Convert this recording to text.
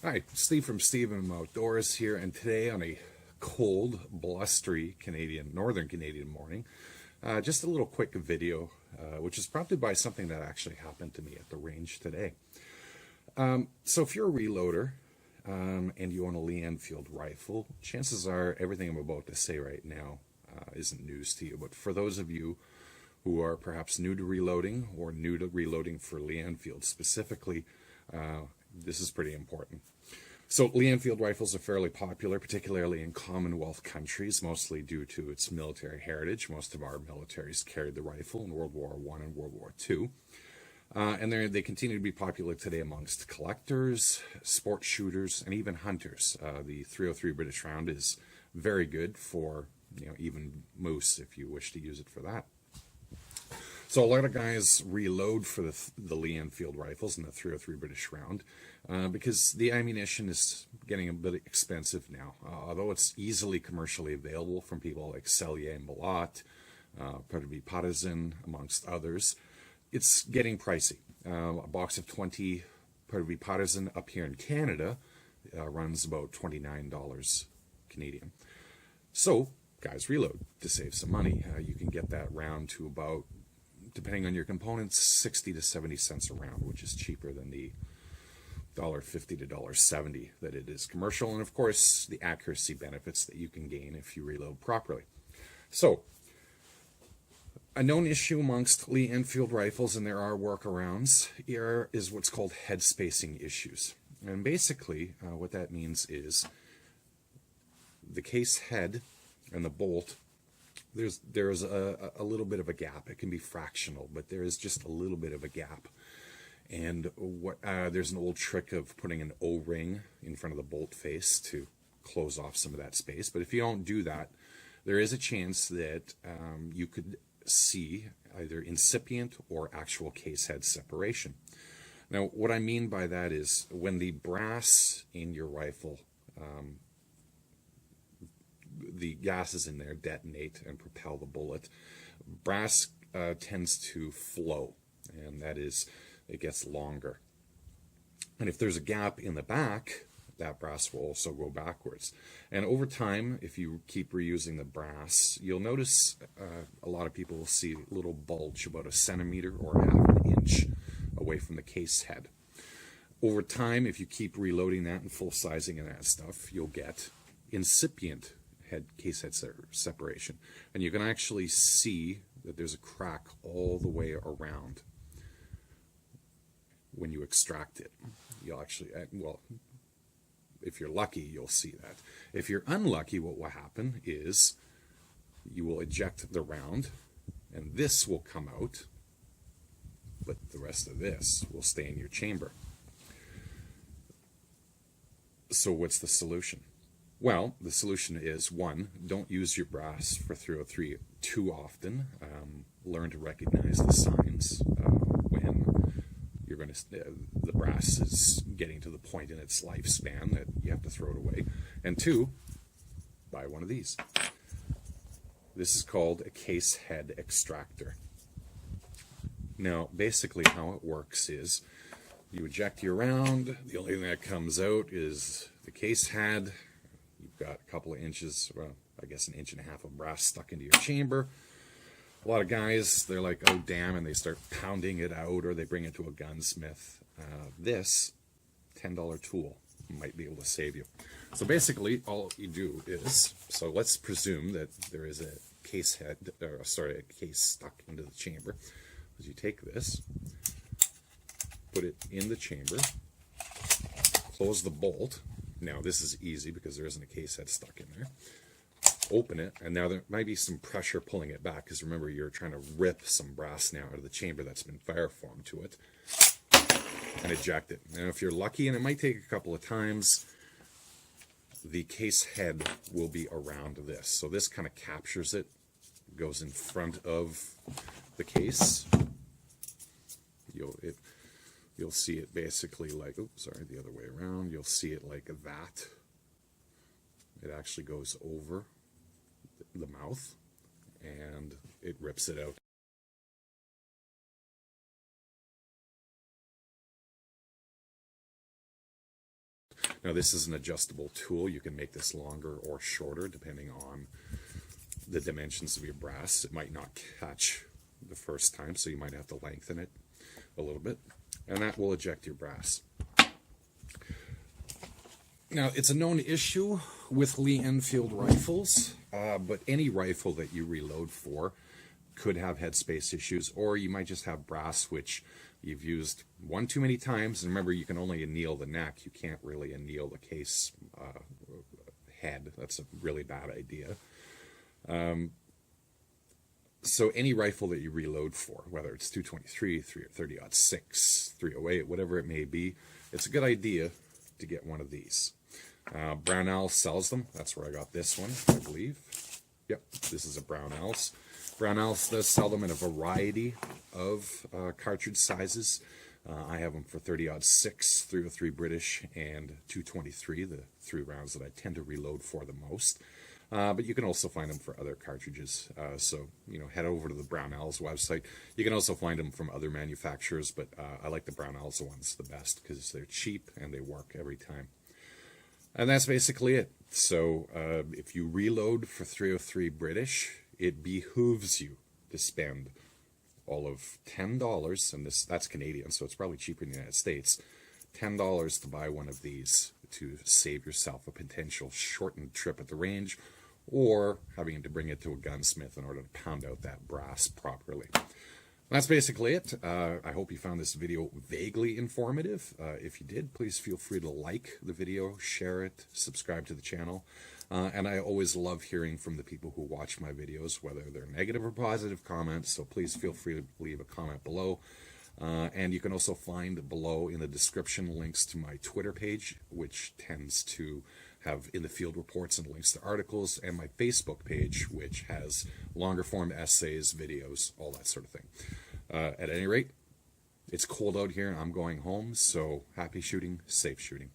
Hi, Steve from Steve and Outdoors here, and today on a cold, blustery northern Canadian morning, just a little quick video, which is prompted by something that actually happened to me at the range today. So if you're a reloader and you own a Lee Enfield rifle, chances are everything I'm about to say right now isn't news to you. But for those of you who are perhaps new to reloading or new to reloading for Lee Enfield specifically, this is pretty important. So Lee Enfield rifles are fairly popular, particularly in Commonwealth countries, mostly due to its military heritage. Most of our militaries carried the rifle in World War I and World War II. And they continue to be popular today amongst collectors, sport shooters, and even hunters. The .303 British round is very good for, even moose if you wish to use it for that. So a lot of guys reload for the Lee Enfield rifles and the .303 British round because the ammunition is getting a bit expensive now. Although it's easily commercially available from people like Cellier and Balot, Pitfall Partisan, amongst others, it's getting pricey. A box of 20 Pitfall Partisan up here in Canada runs about $29 Canadian. So guys reload to save some money. You can get that round to about, depending on your components, 60 to 70 cents a round, which is cheaper than the $1.50 to $1.70 that it is commercial. And of course, the accuracy benefits that you can gain if you reload properly. So, a known issue amongst Lee Enfield rifles, and there are workarounds, here is what's called head spacing issues. And basically, what that means is the case head and the bolt, there's a little bit of a gap. It can be fractional, but there is just a little bit of a gap. And there's an old trick of putting an O-ring in front of the bolt face to close off some of that space. But if you don't do that, there is a chance that you could see either incipient or actual case head separation. Now, what I mean by that is when the brass in your rifle, the gases in there detonate and propel the bullet, brass tends to flow, and that is, it gets longer. And if there's a gap in the back, that brass will also go backwards. And over time, if you keep reusing the brass, you'll notice a lot of people will see a little bulge about a centimeter or half an inch away from the case head. Over time, if you keep reloading that and full sizing and that stuff, you'll get incipient case head separation. And you can actually see that there's a crack all the way around when you extract it. You'll actually, well, if you're lucky, you'll see that. If you're unlucky, what will happen is you will eject the round, and this will come out, but the rest of this will stay in your chamber. So what's the solution? Well, the solution is, one, don't use your brass for .303 too often. Learn to recognize the signs when you're going to, the brass is getting to the point in its lifespan that you have to throw it away. And two, buy one of these. This is called a case head extractor. Now, basically how it works is you eject your round. The only thing that comes out is the case head. You've got a couple of inches, well, I guess an inch and a half of brass stuck into your chamber. A lot of guys, they're like, oh damn, and they start pounding it out, or they bring it to a gunsmith. This $10 tool might be able to save you. So basically, all you do is, so let's presume that there is a case head, or sorry, a case stuck into the chamber. As you take this, put it in the chamber, close the bolt. Now this is easy because there isn't a case head stuck in there. Open it, and now there might be some pressure pulling it back, because remember, you're trying to rip some brass now out of the chamber that's been fire formed to it, and eject it. Now if you're lucky, and it might take a couple of times, the case head will be around this. So this kind of captures it, goes in front of the case. You'll see it basically like, oops, sorry, the other way around. You'll see it like that. It actually goes over the mouth, and it rips it out. Now this is an adjustable tool. You can make this longer or shorter depending on the dimensions of your brass. It might not catch the first time, so you might have to lengthen it a little bit, and that will eject your brass. Now, it's a known issue with Lee Enfield rifles, but any rifle that you reload for could have headspace issues, or you might just have brass which you've used one too many times. And remember, you can only anneal the neck. You can't really anneal the case head. That's a really bad idea. So any rifle that you reload for, whether it's 223, 30-06, 308, whatever it may be, it's a good idea to get one of these. Brownell sells them. That's where I got this one, I believe. Yep, this is a Brownell's. Brownell's does sell them in a variety of cartridge sizes. I have them for 30-06, 303 British, and 223, the 3 rounds that I tend to reload for the most. But you can also find them for other cartridges. So, head over to the Brownell's website. You can also find them from other manufacturers, but I like the Brownell's ones the best because they're cheap and they work every time. And that's basically it. So if you reload for 303 British, it behooves you to spend all of $10, and that's Canadian, so it's probably cheaper in the United States, $10 to buy one of these to save yourself a potential shortened trip at the range, or having to bring it to a gunsmith in order to pound out that brass properly. That's basically it. I hope you found this video vaguely informative. If you did, please feel free to like the video, share it, subscribe to the channel. And I always love hearing from the people who watch my videos, whether they're negative or positive comments, so please feel free to leave a comment below. And you can also find below in the description links to my Twitter page, which tends to have in the field reports and links to articles, and my Facebook page, which has longer form essays, videos, all that sort of thing. At any rate, it's cold out here and I'm going home, so happy shooting, safe shooting.